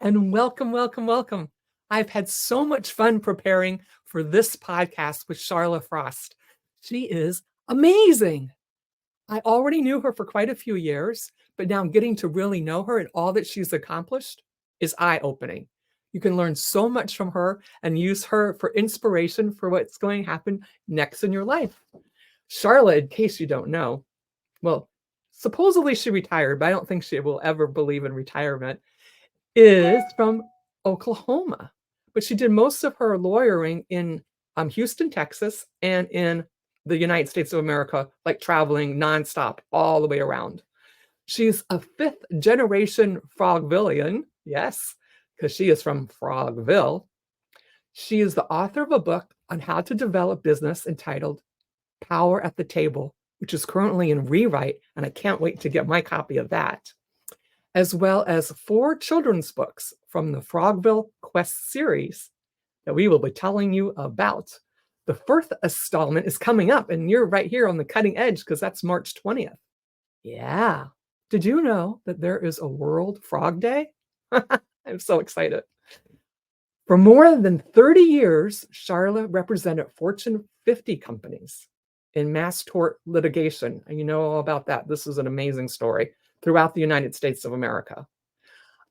And welcome, welcome, welcome. I've had so much fun preparing for this podcast with Sharla Frost. She is amazing. I already knew her for quite a few years, but now getting to really know her and all that she's accomplished is eye-opening. You can learn so much from her and use her for inspiration for what's going to happen next in your life. Sharla, in case you don't know, well, supposedly she retired, but I don't think she will ever believe in retirement, is from Oklahoma. But she did most of her lawyering in Houston, Texas, and in the United States of America, like traveling nonstop all the way around. She's a fifth generation Frogvillian, yes, because she is from Frogville. She is the author of a book on how to develop business entitled Power at the Table, which is currently in rewrite, and I can't wait to get my copy of that, as well as 4 children's books from the Frogville Quest series that we will be telling you about. The first installment is coming up, and you're right here on the cutting edge because that's March 20th. Yeah. Did you know that there is a World Frog Day? I'm so excited. For more than 30 years, Sharla represented Fortune 50 companies in mass tort litigation. And you know all about that. This is an amazing story throughout the United States of America.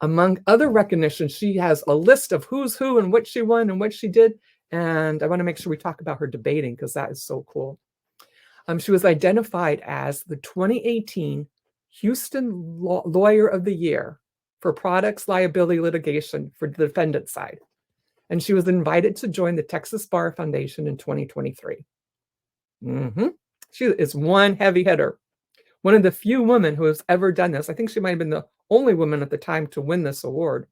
Among other recognitions, she has a list of who's who and what she won and what she did. And I want to make sure we talk about her debating because that is so cool. She was identified as the 2018 Houston Lawyer of the Year for products liability litigation for the defendant side. And she was invited to join the Texas Bar Foundation in 2023. She is one heavy hitter. One of the few women who has ever done this. I think she might have been the only woman at the time to win this award.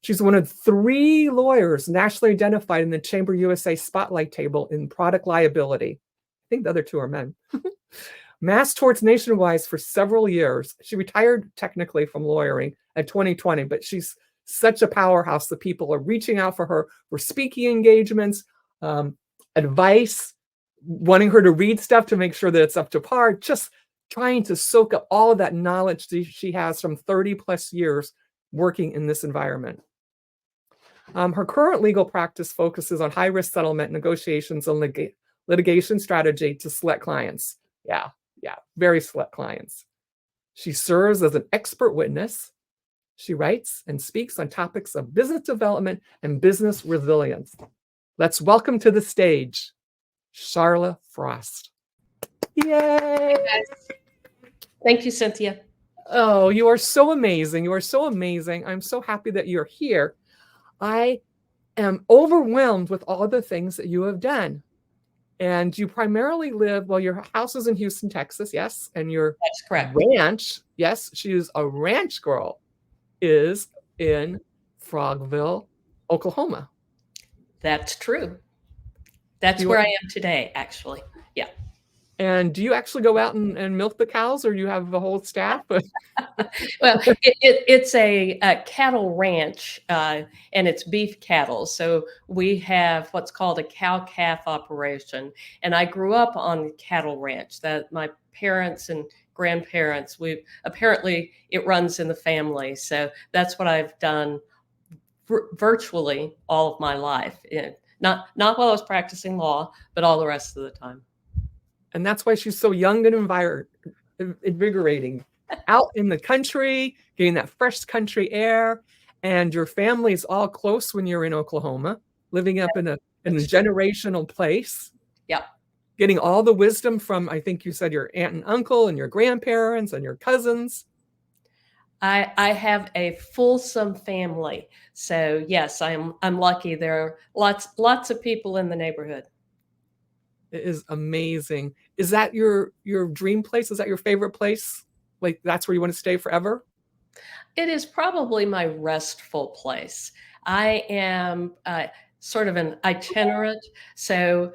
She's one of 3 lawyers nationally identified in the Chamber USA Spotlight Table in product liability. I think the other 2 are men. Mass torts nationwide for several years. She retired technically from lawyering at 2020, but she's such a powerhouse that people are reaching out for her for speaking engagements, advice, wanting her to read stuff to make sure that it's up to par, just trying to soak up all of that knowledge that she has from 30 plus years working in this environment. Her current legal practice focuses on high-risk settlement negotiations and litigation strategy to select clients. Yeah, very select clients. She serves as an expert witness. She writes and speaks on topics of business development and business resilience. Let's welcome to the stage, Sharla Frost. Yay! Thank you, Cynthia. Oh, you are so amazing. You are so amazing. I'm so happy that you're here. I am overwhelmed with all the things that you have done. And you primarily live, well, your house is in Houston, Texas, yes? And your That's correct. ranch, yes, she is a ranch girl, is in Frogville, Oklahoma. That's true. That's where I am today, actually. Yeah. And do you actually go out and milk the cows, or you have a whole staff? Well, it's a cattle ranch, and it's beef cattle. So we have what's called a cow-calf operation. And I grew up on cattle ranch. That my parents and grandparents, apparently it runs in the family. So that's what I've done virtually all of my life. Not while I was practicing law, but all the rest of the time. And that's why she's so young and invigorating, out in the country, getting that fresh country air. And your family's all close when you're in Oklahoma, living up in a generational place. Yep. Getting all the wisdom from, I think you said, your aunt and uncle and your grandparents and your cousins. I have a fulsome family. So yes, I'm lucky. There are lots of people in the neighborhood. It is amazing. Is that your dream place? Is that your favorite place? Like that's where you want to stay forever? It is probably my restful place. I am sort of an itinerant, so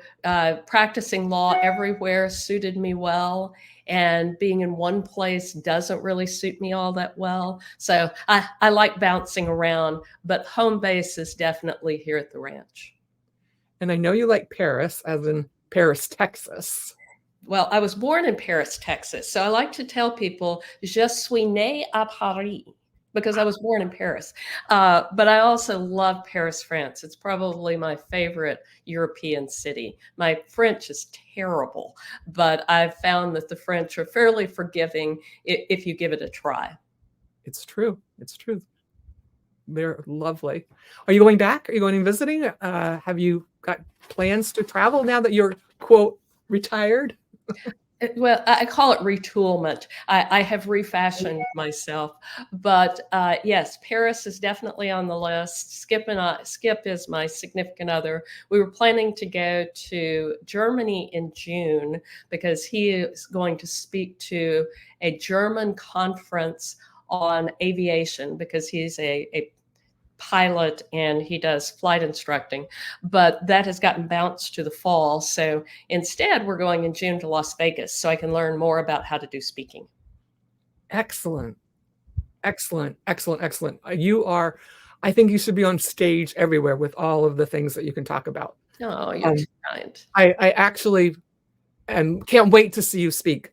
practicing law everywhere suited me well, and being in one place doesn't really suit me all that well. So I like bouncing around, but home base is definitely here at the ranch. And I know you like Paris, as in Paris, Texas. Well, I was born in Paris, Texas. So I like to tell people, je suis né à Paris. because I was born in Paris. But I also love Paris, France. It's probably my favorite European city. My French is terrible, but I've found that the French are fairly forgiving if you give it a try. It's true. It's true. They're lovely. Are you going back? Are you going and visiting? Have you got plans to travel now that you're, quote, retired? Well, I call it retoolement. I have refashioned myself, but yes, Paris is definitely on the list. Skip is my significant other. We were planning to go to Germany in June because he is going to speak to a German conference on aviation because he's a pilot and he does flight instructing, but that has gotten bounced to the fall. So instead, we're going in June to Las Vegas so I can learn more about how to do speaking. Excellent. Excellent. Excellent. Excellent. I think you should be on stage everywhere with all of the things that you can talk about. Oh, you're too kind. I actually can't wait to see you speak.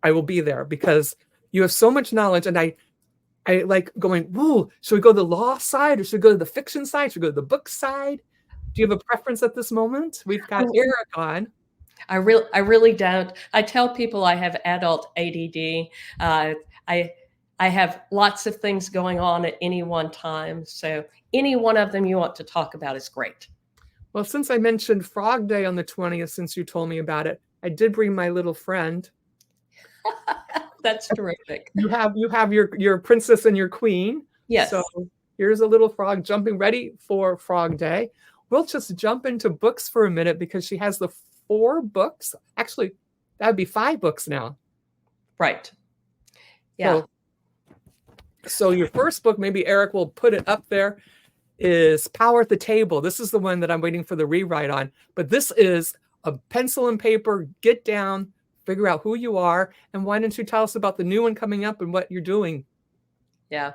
I will be there because you have so much knowledge, and I like going, whoa, should we go to the law side or should we go to the fiction side? Should we go to the book side? Do you have a preference at this moment? We've got Eric on. I really don't. I tell people I have adult ADD. I have lots of things going on at any one time. So any one of them you want to talk about is great. Well, since I mentioned Frog Day on the 20th, since you told me about it, I did bring my little friend. That's terrific. You have your princess and your queen. Yes. So here's a little frog jumping ready for Frog Day. We'll just jump into books for a minute because she has the 4 books. Actually, that would be 5 books now. Right. Yeah. So your first book, maybe Eric will put it up there, is Power at the Table. This is the one that I'm waiting for the rewrite on. But this is a pencil and paper, get down, figure out who you are, and why don't you tell us about the new one coming up and what you're doing? Yeah.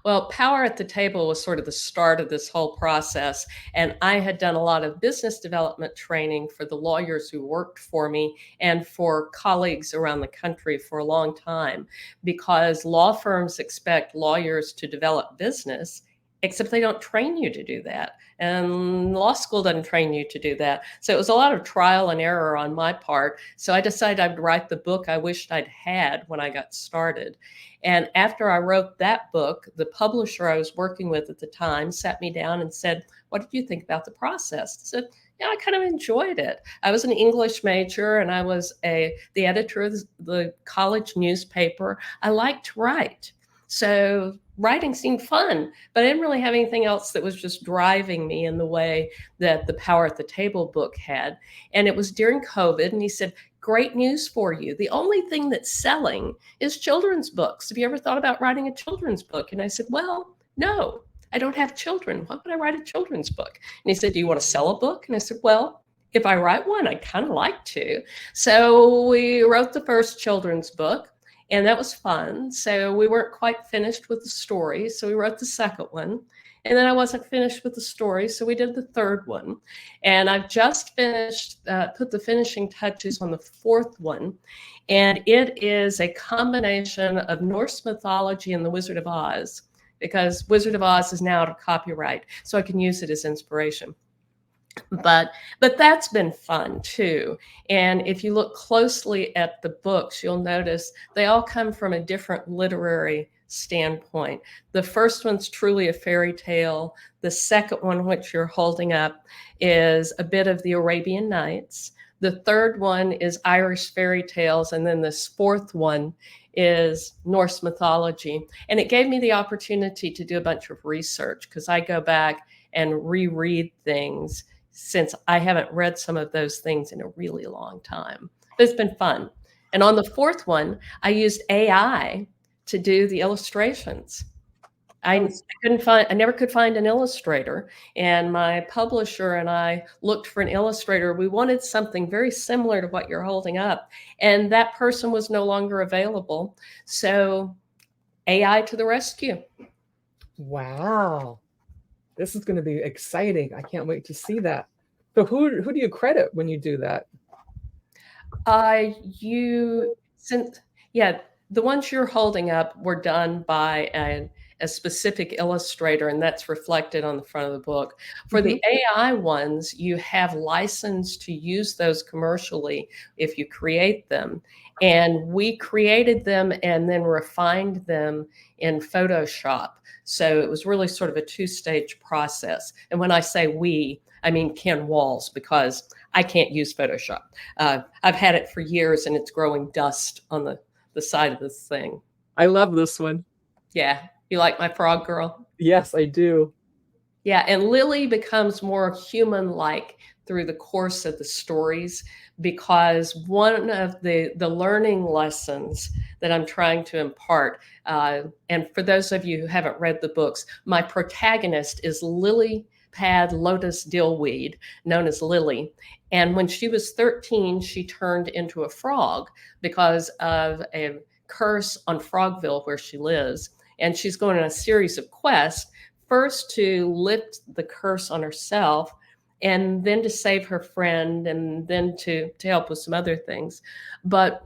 Well, Power at the Table was sort of the start of this whole process. And I had done a lot of business development training for the lawyers who worked for me and for colleagues around the country for a long time, because law firms expect lawyers to develop business, except they don't train you to do that. And law school doesn't train you to do that. So it was a lot of trial and error on my part. So I decided I'd write the book I wished I'd had when I got started. And after I wrote that book, the publisher I was working with at the time sat me down and said, "What did you think about the process?" I said, "Yeah, I kind of enjoyed it. I was an English major and I was the editor of the college newspaper. I liked to write. So writing seemed fun, but I didn't really have anything else that was just driving me in the way that the Power at the Table book had." And it was during COVID, and he said, "Great news for you. The only thing that's selling is children's books. Have you ever thought about writing a children's book?" And I said, "Well, no, I don't have children. Why would I write a children's book?" And he said, "Do you want to sell a book?" And I said, "Well, if I write one, I'd kind of like to." So we wrote the first children's book. And that was fun. So we weren't quite finished with the story. So we wrote the second one. And then I wasn't finished with the story. So we did the third one. And I've just finished, put the finishing touches on the fourth one. And it is a combination of Norse mythology and the Wizard of Oz, because Wizard of Oz is now out of copyright. So I can use it as inspiration. But that's been fun too. And if you look closely at the books, you'll notice they all come from a different literary standpoint. The first one's truly a fairy tale. The second one, which you're holding up, is a bit of the Arabian Nights. The third one is Irish fairy tales. And then this fourth one is Norse mythology. And it gave me the opportunity to do a bunch of research because I go back and reread things, since I haven't read some of those things in a really long time. But it's been fun. And on the fourth one, I used AI to do the illustrations. I never could find an illustrator. And my publisher and I looked for an illustrator. We wanted something very similar to what you're holding up. And that person was no longer available. So AI to the rescue. Wow. This is going to be exciting. I can't wait to see that. So who do you credit when you do that? The ones you're holding up were done by a specific illustrator, and that's reflected on the front of the book. For Mhm. the AI ones, you have license to use those commercially if you create them. And we created them and then refined them in Photoshop. So it was really sort of a two-stage process. And when I say we, I mean Ken Walls, because I can't use Photoshop. I've had it for years and it's growing dust on the side of this thing. I love this one. Yeah. You like my frog girl? Yes, I do. Yeah. And Lily becomes more human like through the course of the stories, because one of the learning lessons that I'm trying to impart, and for those of you who haven't read the books, my protagonist is Lily Pad Lotus Dillweed, known as Lily. And when she was 13, she turned into a frog because of a curse on Frogville where she lives. And she's going on a series of quests, first to lift the curse on herself, and then to save her friend, and then to help with some other things. But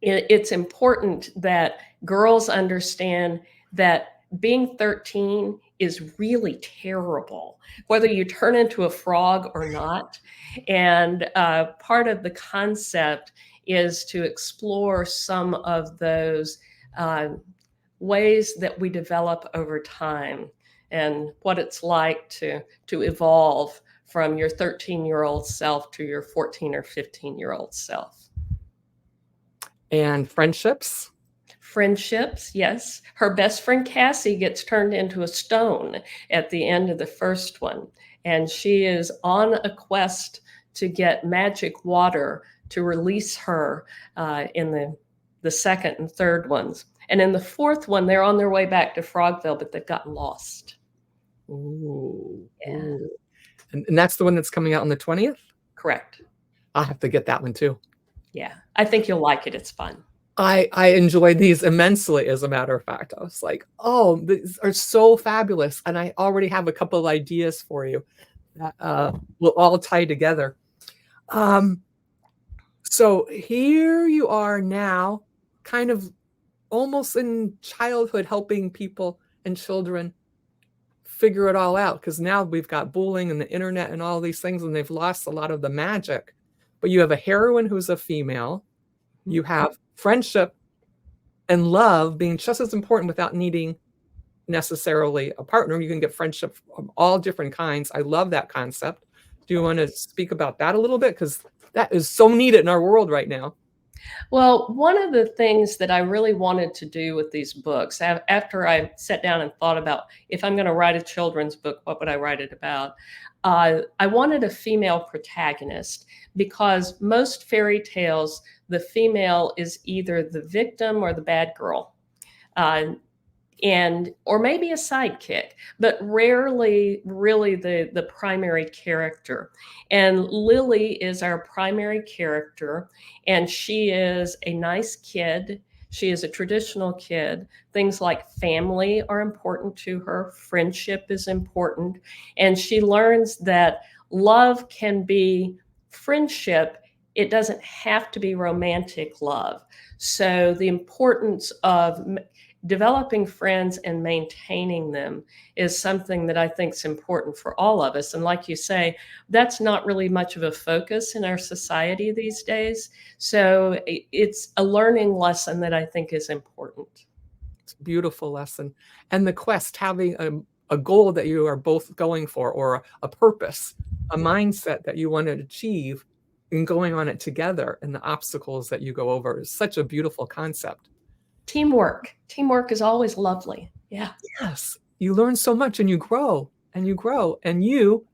it's important that girls understand that being 13 is really terrible, whether you turn into a frog or not. And part of the concept is to explore some of those uh, ways that we develop over time, and what it's like to evolve from your 13-year-old self to your 14 or 15-year-old self. And friendships. Friendships, yes. Her best friend Cassie gets turned into a stone at the end of the first one, and she is on a quest to get magic water to release her in the second and third ones. And in the fourth one, they're on their way back to Frogville, but they've gotten lost. Ooh. Yeah. Ooh. And that's the one that's coming out on the 20th? Correct. I'll have to get that one too. Yeah. I think you'll like it. It's fun. I enjoy these immensely, as a matter of fact. I was like, oh, these are so fabulous. And I already have a couple of ideas for you that will all tie together. So here you are now, kind of almost in childhood, helping people and children figure it all out, because now we've got bullying and the internet and all these things, and they've lost a lot of the magic. But you have a heroine who's a female. You have friendship and love being just as important without needing necessarily a partner. You can get friendship of all different kinds. I love that concept. Do you want to speak about that a little bit? Because that is so needed in our world right now. Well, one of the things that I really wanted to do with these books, after I sat down and thought about, if I'm going to write a children's book, what would I write it about? I wanted a female protagonist, because most fairy tales, the female is either the victim or the bad girl. Or maybe a sidekick, but rarely really the primary character. And Lily is our primary character, and she is a nice kid. She is a traditional kid. Things like family are important to her, friendship is important, and she learns that love can be friendship. It doesn't have to be romantic love. So the importance of developing friends and maintaining them is something that I think is important for all of us. And like you say, that's not really much of a focus in our society these days. So it's a learning lesson that I think is important. It's a beautiful lesson. And the quest, having a goal that you are both going for, or a purpose, a mindset that you want to achieve, and going on it together, and the obstacles that you go over, is such a beautiful concept. Teamwork is always lovely. Yeah. Yes. You learn so much, and you grow and you grow, and you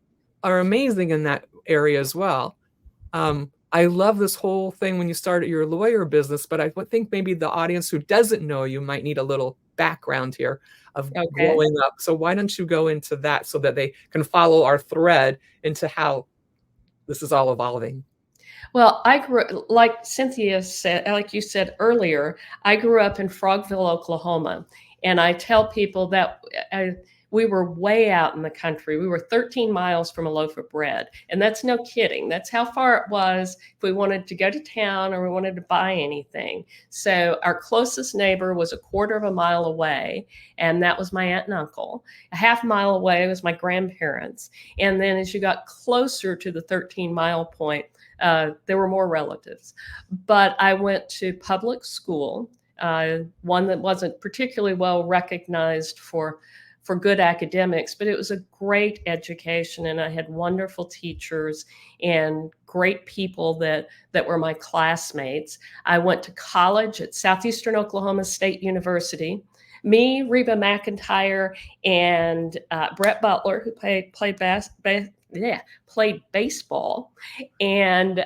are amazing in that area as well. I love this whole thing when you started your lawyer business, but I think maybe the audience who doesn't know you might need a little background here of growing up. So why don't you go into that so that they can follow our thread into how this is all evolving? Well, I grew, like Cynthia said, like you said earlier, I grew up in Frogville, Oklahoma. And I tell people that we were way out in the country. We were 13 miles from a loaf of bread. And that's no kidding. That's how far it was if we wanted to go to town or we wanted to buy anything. So our closest neighbor was a quarter of a mile away, and that was my aunt and uncle. A half mile away was my grandparents. And then as you got closer to the 13-mile point, there were more relatives. But I went to public school, one that wasn't particularly well recognized for good academics, but it was a great education, and I had wonderful teachers and great people that were my classmates. I went to college at Southeastern Oklahoma State University. Me, Reba McEntire, and Brett Butler, who played baseball, and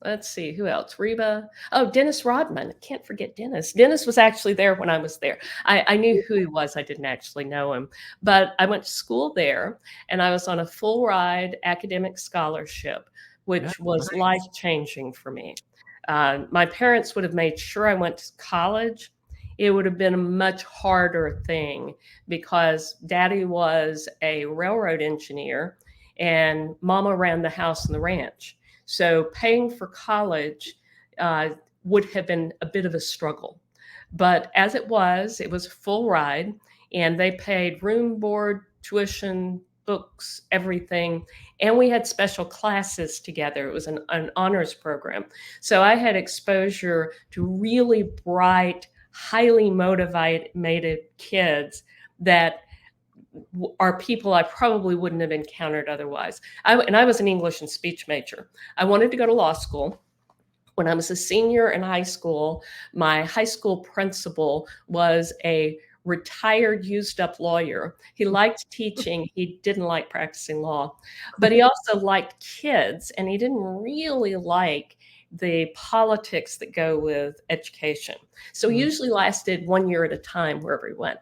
let's see, who else? Reba. Oh, Dennis Rodman. Can't forget Dennis. Dennis was actually there when I was there. I knew who he was. I didn't actually know him. But I went to school there, and I was on a full ride academic scholarship, which was life-changing for me. My parents would have made sure I went to college. It would have been a much harder thing because Daddy was a railroad engineer and Mama ran the house and the ranch. So paying for college would have been a bit of a struggle. But as it was a full ride, and they paid room, board, tuition, books, everything. And we had special classes together. It was an honors program. So I had exposure to really bright, highly motivated kids that are people I probably wouldn't have encountered otherwise. I was an English and speech major. I wanted to go to law school. When I was a senior in high school, my high school principal was a retired, used-up lawyer. He liked teaching. He didn't like practicing law, but he also liked kids, and he didn't really like the politics that go with education. So he usually lasted 1 year at a time wherever he went.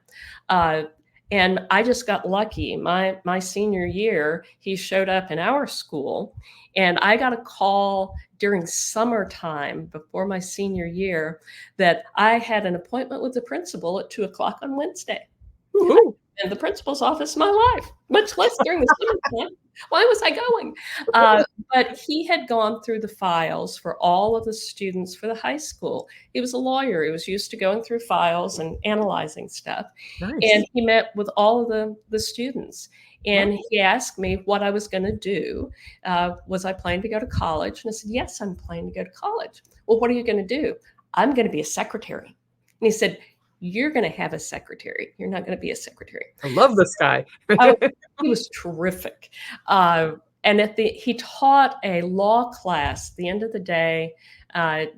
And I just got lucky. My senior year, he showed up in our school, and I got a call during summertime before my senior year that I had an appointment with the principal at 2:00 on Wednesday. In the principal's office, my life, much less during the summertime. Why was I going? But he had gone through the files for all of the students for the high school. He was a lawyer. He was used to going through files and analyzing stuff. Nice. And he met with all of the students. And he asked me what I was going to do. Was I planning to go to college? And I said, yes, I'm planning to go to college. Well, what are you going to do? I'm going to be a secretary. And he said, you're going to have a secretary. You're not going to be a secretary. I love this guy. He was terrific. And he taught a law class at the end of the day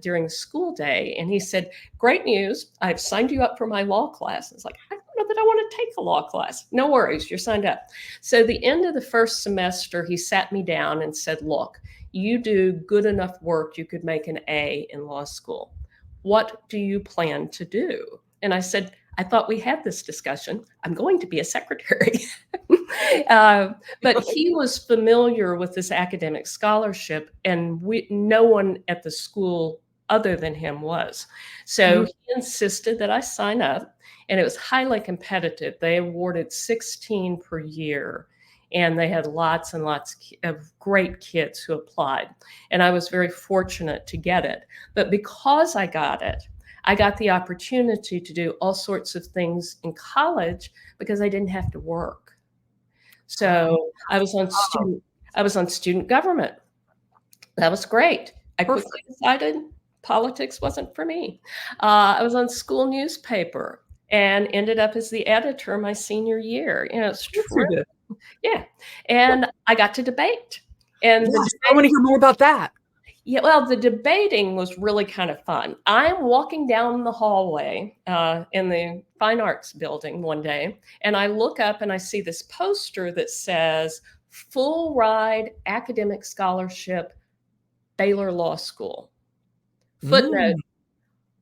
during the school day. And he said, great news. I've signed you up for my law class. It's like, I don't know that I want to take a law class. No worries. You're signed up. So the end of the first semester, he sat me down and said, look, you do good enough work. You could make an A in law school. What do you plan to do? And I said, I thought we had this discussion. I'm going to be a secretary. But he was familiar with this academic scholarship, and no one at the school other than him was. So he insisted that I sign up, and it was highly competitive. They awarded 16 per year, and they had lots and lots of great kids who applied. And I was very fortunate to get it. But because I got it, I got the opportunity to do all sorts of things in college because I didn't have to work. So I was on student government. That was great. I quickly decided politics wasn't for me. I was on school newspaper and ended up as the editor my senior year. You know, it's true. Yeah. And I got to debate. And I want to hear more about that. Yeah, well, the debating was really kind of fun. I'm walking down the hallway in the Fine Arts building one day, and I look up and I see this poster that says, full ride academic scholarship, Baylor Law School. Footnote,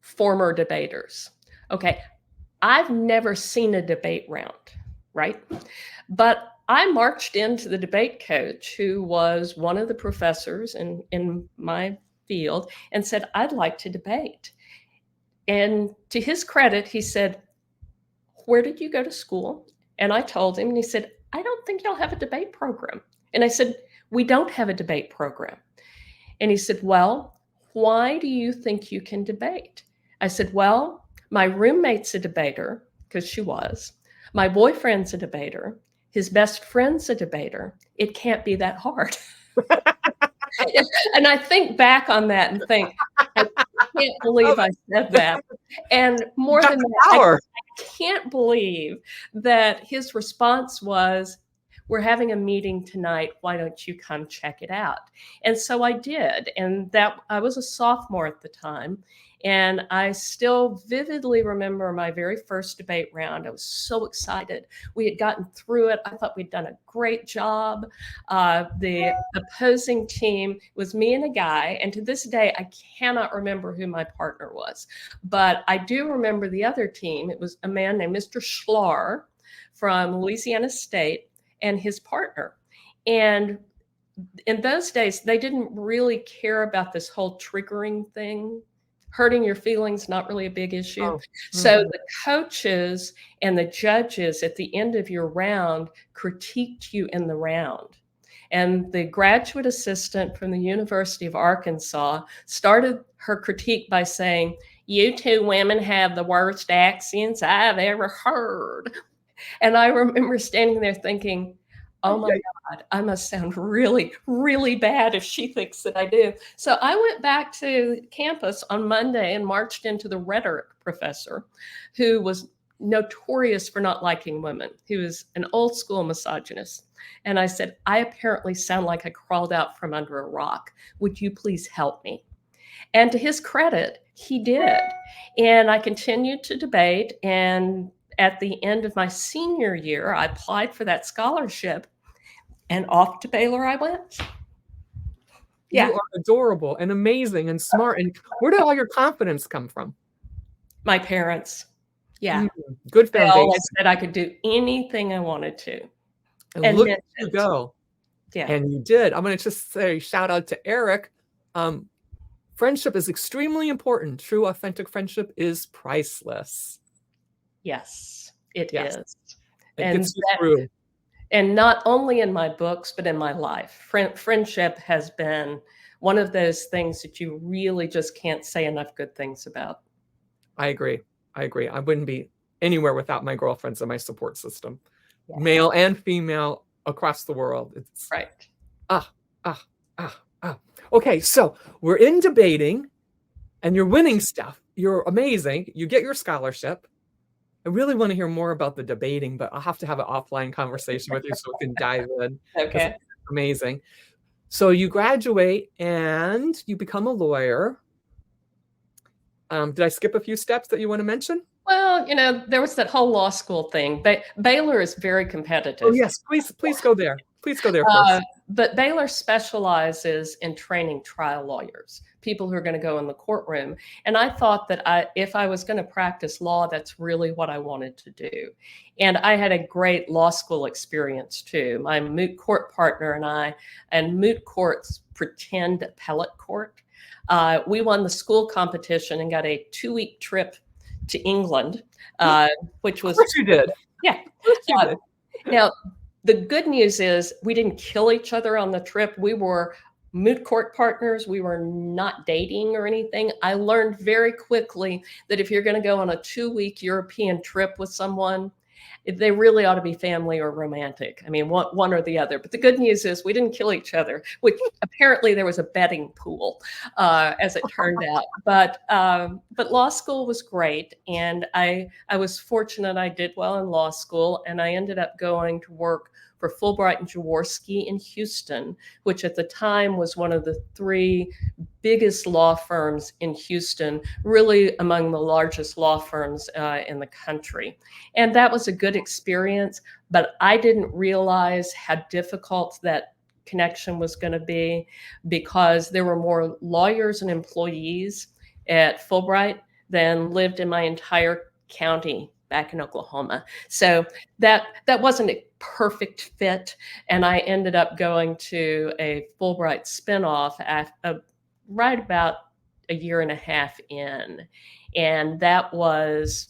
former debaters. Okay, I've never seen a debate round, right? But I marched into the debate coach, who was one of the professors in my field, and said, I'd like to debate. And to his credit, he said, where did you go to school? And I told him, and he said, I don't think y'all have a debate program. And I said, we don't have a debate program. And he said, well, why do you think you can debate? I said, well, my roommate's a debater, because she was. My boyfriend's a debater. His best friend's a debater. It can't be that hard. And I think back on that and think, I can't believe I said that. And more than that, I can't believe that his response was, we're having a meeting tonight. Why don't you come check it out? And so I did. And that I was a sophomore at the time. And I still vividly remember my very first debate round. I was so excited. We had gotten through it. I thought we'd done a great job. The opposing team was me and a guy. And to this day, I cannot remember who my partner was. But I do remember the other team. It was a man named Mr. Schlar from Louisiana State and his partner. And in those days, they didn't really care about this whole triggering thing. Hurting your feelings, not really a big issue. Oh. Mm-hmm. So the coaches and the judges at the end of your round critiqued you in the round. And the graduate assistant from the University of Arkansas started her critique by saying, you two women have the worst accents I've ever heard. And I remember standing there thinking, oh my God, I must sound really, really bad if she thinks that I do. So I went back to campus on Monday and marched into the rhetoric professor, who was notorious for not liking women. He was an old school misogynist. And I said, I apparently sound like I crawled out from under a rock. Would you please help me? And to his credit, he did. And I continued to debate. And at the end of my senior year, I applied for that scholarship. And off to Baylor I went. Yeah. You are adorable and amazing and smart. And where did all your confidence come from? My parents. Yeah. Good foundation. They always said I could do anything I wanted to. And look where you go. Yeah. And you did. I'm going to just say shout out to Eric. Friendship is extremely important. True, authentic friendship is priceless. Yes, it is. It gets you through. And not only in my books, but in my life. Friendship has been one of those things that you really just can't say enough good things about. I agree. I wouldn't be anywhere without my girlfriends and my support system, male and female across the world. It's right. Okay, so we're in debating and you're winning stuff. You're amazing. You get your scholarship. I really want to hear more about the debating, but I'll have to have an offline conversation with you so we can dive in. Okay. It's amazing. So you graduate and you become a lawyer. Did I skip a few steps that you want to mention? Well, there was that whole law school thing. Baylor is very competitive. Oh, yes. Please go there. Please go there first. But Baylor specializes in training trial lawyers, people who are going to go in the courtroom. And I thought that if I was going to practice law, that's really what I wanted to do. And I had a great law school experience too. My moot court partner and I, and moot courts pretend appellate court. We won the school competition and got a 2-week trip to England, which was— Of course you did. Yeah. Now, the good news is we didn't kill each other on the trip. We were moot court partners. We were not dating or anything. I learned very quickly that if you're going to go on a 2-week European trip with someone, they really ought to be family or romantic. I mean, one or the other. But the good news is we didn't kill each other, which apparently there was a betting pool, as it turned out. But law school was great. And I was fortunate I did well in law school. And I ended up going to work for Fulbright and Jaworski in Houston, which at the time was one of the 3 biggest law firms in Houston, really among the largest law firms in the country. And that was a good experience, but I didn't realize how difficult that connection was going to be, because there were more lawyers and employees at Fulbright than lived in my entire county back in Oklahoma. So that wasn't a perfect fit. And I ended up going to a Fulbright spinoff right about a year and a half in. And that was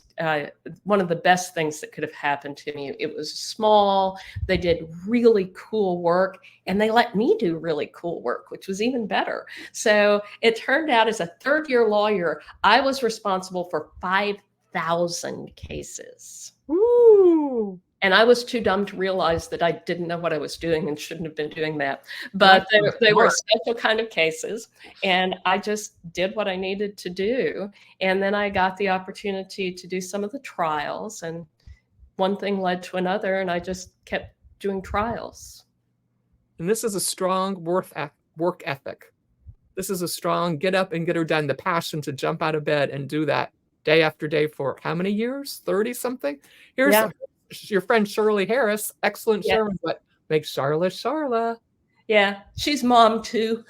one of the best things that could have happened to me. It was small. They did really cool work, and they let me do really cool work, which was even better. So it turned out, as a third-year lawyer, I was responsible for 5,000 cases. Ooh. And I was too dumb to realize that I didn't know what I was doing and shouldn't have been doing that. But they were special kind of cases. And I just did what I needed to do. And then I got the opportunity to do some of the trials. And one thing led to another. And I just kept doing trials. And this is a strong work ethic. This is a strong get up and get her done, the passion to jump out of bed and do that day after day for how many years? 30 something? Here's your friend Shirley Harris, excellent Sherman, but makes Sharla. Yeah, she's mom too.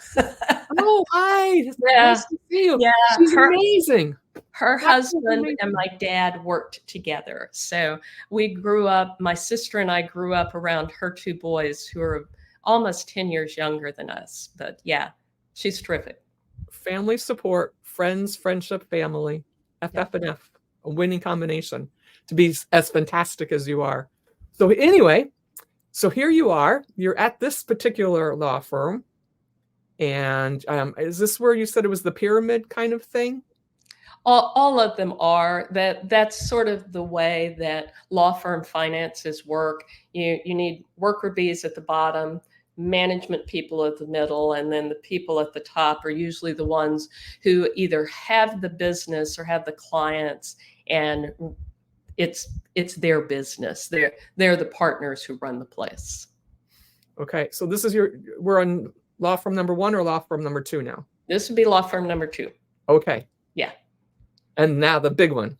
Oh, hi. Nice to see you. Yeah, she's amazing. Her husband and my dad worked together. So we grew up, my sister and I grew up around her two boys who are almost 10 years younger than us. But yeah, she's terrific. Family support, friends, friendship, family, FF&F, a winning combination to be as fantastic as you are. So anyway, so here you are, you're at this particular law firm. And is this where you said it was the pyramid kind of thing? All of them are. That's sort of the way that law firm finances work. You need worker bees at the bottom, management people at the middle, and then the people at the top are usually the ones who either have the business or have the clients, and it's their business. They're the partners who run the place. Okay, so this is we're on law firm number 1 or law firm number 2 now? This would be law firm number 2. Okay. Yeah. And now the big one.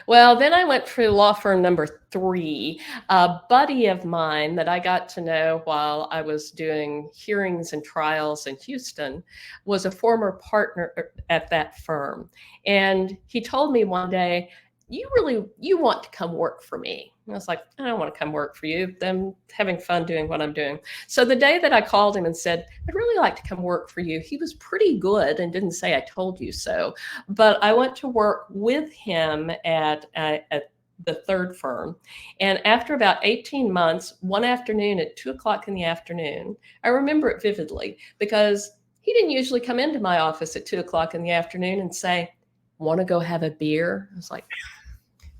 Well, then I went for law firm number 3. A buddy of mine that I got to know while I was doing hearings and trials in Houston was a former partner at that firm. And he told me one day, you want to come work for me. And I was like, I don't want to come work for you. I'm having fun doing what I'm doing. So the day that I called him and said, I'd really like to come work for you, he was pretty good and didn't say I told you so. But I went to work with him at the third firm. And after about 18 months, one afternoon at 2:00 in the afternoon, I remember it vividly because he didn't usually come into my office at 2:00 in the afternoon and say, want to go have a beer? I was like,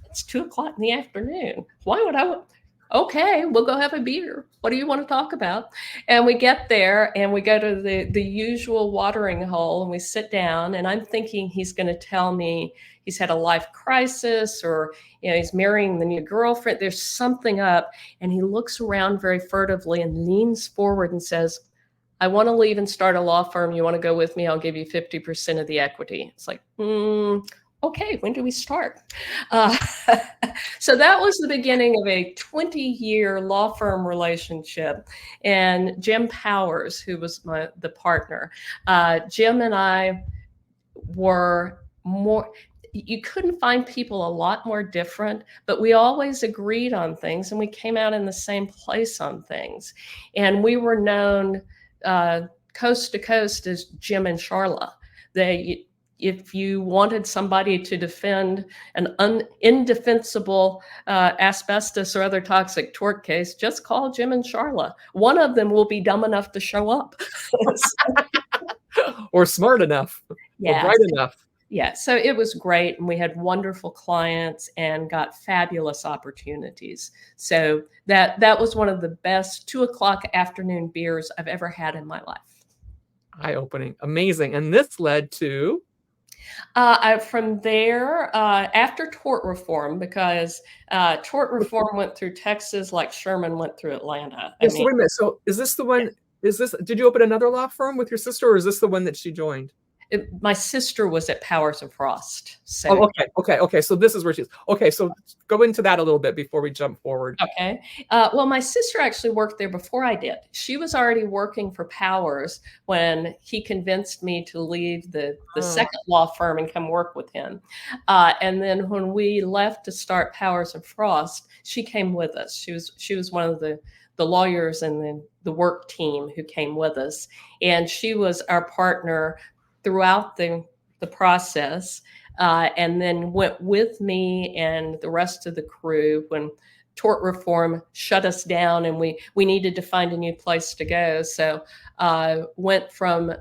it's 2:00 in the afternoon. Why would I? Okay, we'll go have a beer. What do you want to talk about? And we get there and we go to the usual watering hole and we sit down, and I'm thinking he's going to tell me he's had a life crisis, or he's marrying the new girlfriend. There's something up. And he looks around very furtively and leans forward and says, I want to leave and start a law firm. You want to go with me? I'll give you 50% of the equity. It's like, okay, when do we start? So that was the beginning of a 20-year law firm relationship. And Jim Powers, who was the partner, Jim and I were more, you couldn't find people a lot more different, but we always agreed on things and we came out in the same place on things. And we were known coast to coast as Jim and Sharla. If you wanted somebody to defend an indefensible asbestos or other toxic tort case, just call Jim and Sharla. One of them will be dumb enough to show up. Or smart enough, or bright enough. Yeah, so it was great, and we had wonderful clients and got fabulous opportunities. So that was one of the best 2:00 afternoon beers I've ever had in my life. Eye-opening, amazing. And this led to? From there, after tort reform, because tort reform went through Texas like Sherman went through Atlanta. So wait a minute. So is this the one? Did you open another law firm with your sister, or is this the one that she joined? My sister was at Powers and Frost. So. Okay. So this is where she is. Okay, so go into that a little bit before we jump forward. Okay. Well, my sister actually worked there before I did. She was already working for Powers when he convinced me to leave the second law firm and come work with him. And then when we left to start Powers and Frost, she came with us. She was one of the lawyers and the work team who came with us. And she was our partner throughout the process. and then went with me and the rest of the crew when tort reform shut us down and we needed to find a new place to go. So went from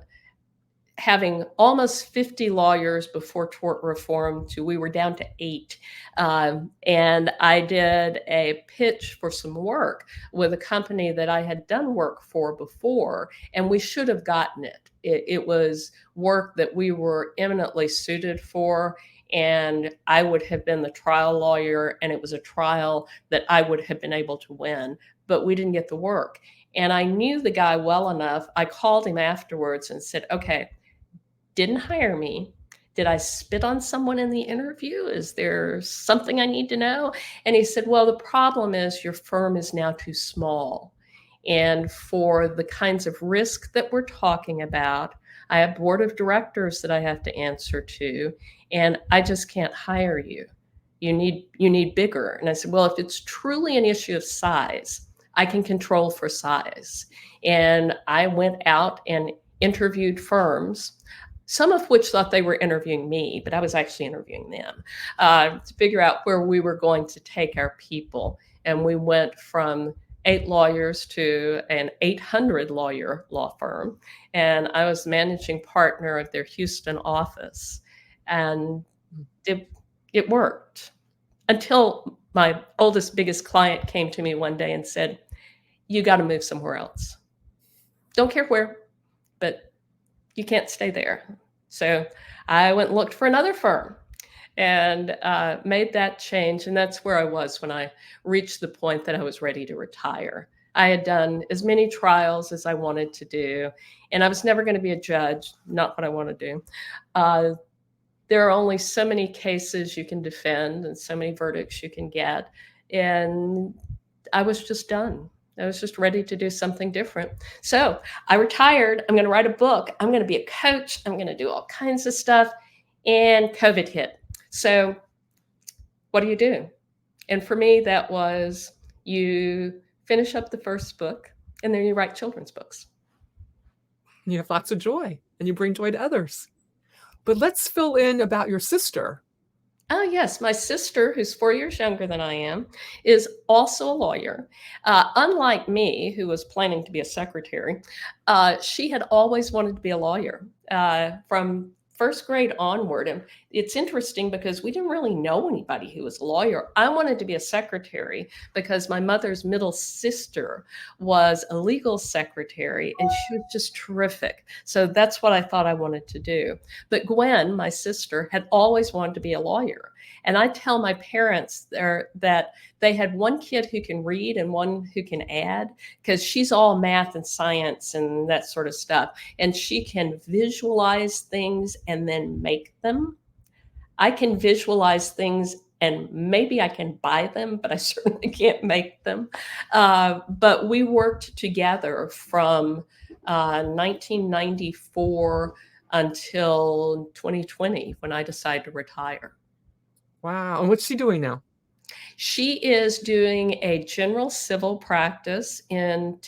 having almost 50 lawyers before tort reform to we were down to 8. And I did a pitch for some work with a company that I had done work for before, and we should have gotten it. It was work that we were eminently suited for, and I would have been the trial lawyer, and it was a trial that I would have been able to win, but we didn't get the work. And I knew the guy well enough. I called him afterwards and said, okay, didn't hire me. Did I spit on someone in the interview? Is there something I need to know? And he said, well, the problem is your firm is now too small. And for the kinds of risk that we're talking about, I have board of directors that I have to answer to, and I just can't hire you. You need bigger. And I said, well, if it's truly an issue of size, I can control for size. And I went out and interviewed firms, some of which thought they were interviewing me, but I was actually interviewing them to figure out where we were going to take our people. And we went from 8 lawyers to an 800 lawyer law firm. And I was the managing partner of their Houston office. And it worked until my oldest, biggest client came to me one day and said, you got to move somewhere else. Don't care where, but you can't stay there. So I went and looked for another firm and made that change. And that's where I was when I reached the point that I was ready to retire. I had done as many trials as I wanted to do, and I was never going to be a judge, not what I want to do. There are only so many cases you can defend and so many verdicts you can get. And I was just done. I was just ready to do something different. So I retired. I'm going to write a book. I'm going to be a coach. I'm going to do all kinds of stuff. And COVID hit. So what do you do? And for me, that was you finish up the first book and then you write children's books. You have lots of joy and you bring joy to others. But let's fill in about your sister. Oh, yes. My sister, who's 4 years younger than I am, is also a lawyer. Unlike me, who was planning to be a secretary, she had always wanted to be a lawyer from first grade onward. And it's interesting because we didn't really know anybody who was a lawyer. I wanted to be a secretary because my mother's middle sister was a legal secretary and she was just terrific. So that's what I thought I wanted to do. But Gwen, my sister, had always wanted to be a lawyer. And I tell my parents that they had one kid who can read and one who can add, because she's all math and science and that sort of stuff. And she can visualize things and then make them. I can visualize things and maybe I can buy them, but I certainly can't make them. But we worked together from 1994 until 2020 when I decided to retire. Wow. And what's she doing now? She is doing a general civil practice in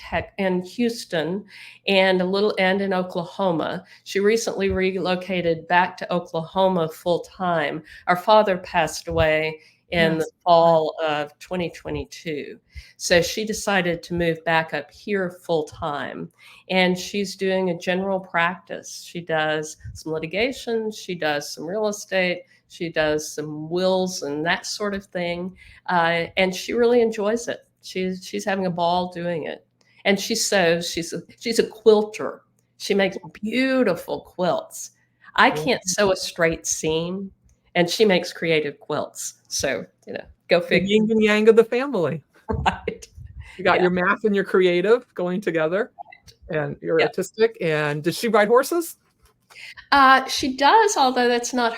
Houston and in Oklahoma. She recently relocated back to Oklahoma full time. Our father passed away in the fall of 2022. So she decided to move back up here full time. And she's doing a general practice. She does some litigation, she does some real estate, she does some wills and that sort of thing. And she really enjoys it. She's having a ball doing it. And she sews, she's a quilter. She makes beautiful quilts. I can't sew a straight seam, and she makes creative quilts. So, go figure. The yin and yang of the family. Right. You got your math and your creative going together, and you're artistic. And does she ride horses? She does, although that's not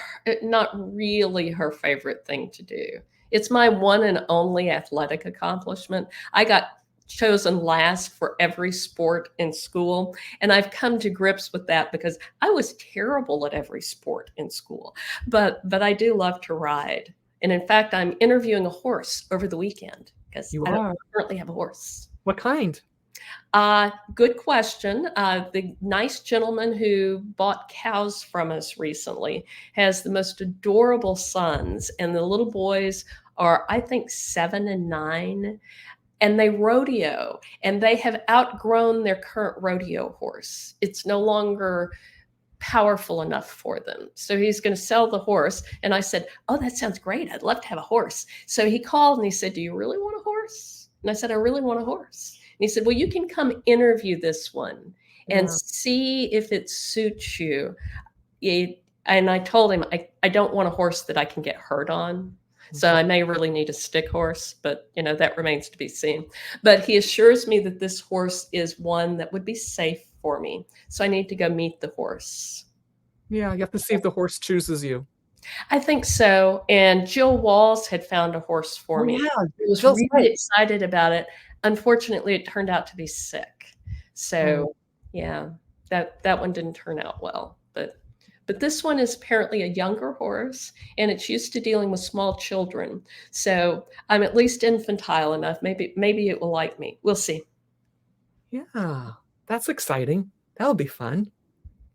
really her favorite thing to do. It's my one and only athletic accomplishment. I got chosen last for every sport in school, and I've come to grips with that because I was terrible at every sport in school. But I do love to ride. And in fact, I'm interviewing a horse over the weekend because I don't currently have a horse. What kind? Good question. The nice gentleman who bought cows from us recently has the most adorable sons, and the little boys are, I think, 7 and 9, and they rodeo, and they have outgrown their current rodeo horse. It's no longer powerful enough for them. So he's going to sell the horse. And I said, "Oh, that sounds great. I'd love to have a horse." So he called and he said, "Do you really want a horse?" And I said, "I really want a horse." And he said, "Well, you can come interview this one and Yeah. see if it suits you." And I told him, I don't want a horse that I can get hurt on. So Mhm. I may really need a stick horse, but that remains to be seen. But he assures me that this horse is one that would be safe for me. So I need to go meet the horse. Yeah, you have to see if the horse chooses you. I think so. And Jill Walls had found a horse for Oh, me. yeah, I was Jill's really right. excited about it. Unfortunately, it turned out to be sick. Oh, So yeah, that one didn't turn out well. But this one is apparently a younger horse, and it's used to dealing with small children. So I'm at least infantile enough. Maybe it will like me. We'll see. yeah, that's exciting. That'll be fun.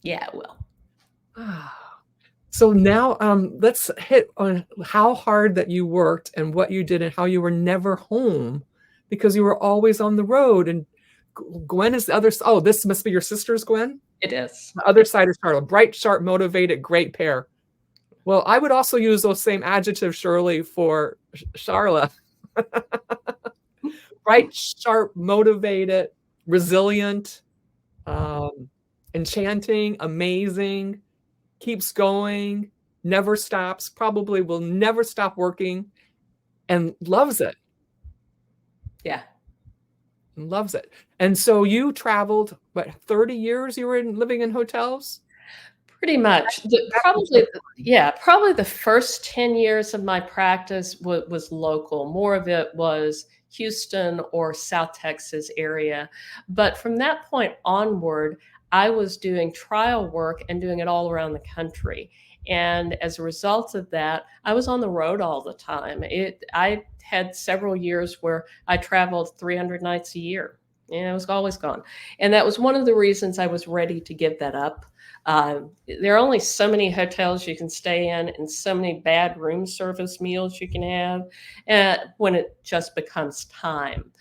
Yeah, it will. Ah. So now, let's hit on how hard that you worked and what you did and how you were never home because you were always on the road. And Gwen is the other. Oh, this must be your sister's Gwen. It is. The other side is Charlotte. Bright, sharp, motivated, great pair. Well, I would also use those same adjectives, Shirley, for Sharla. Bright, sharp, motivated, resilient, um, enchanting, amazing, keeps going, never stops, probably will never stop working, and loves it. Yeah. Loves it. And so you traveled, what, 30 years you were living in hotels? Pretty much. That was so Probably the first 10 years of my practice was local. More of it was Houston or South Texas area. But from that point onward, I was doing trial work and doing it all around the country. And as a result of that, I was on the road all the time. I had several years where I traveled 300 nights a year. I was always gone. And that was one of the reasons I was ready to give that up. There are only so many hotels you can stay in and so many bad room service meals you can have when it just becomes time.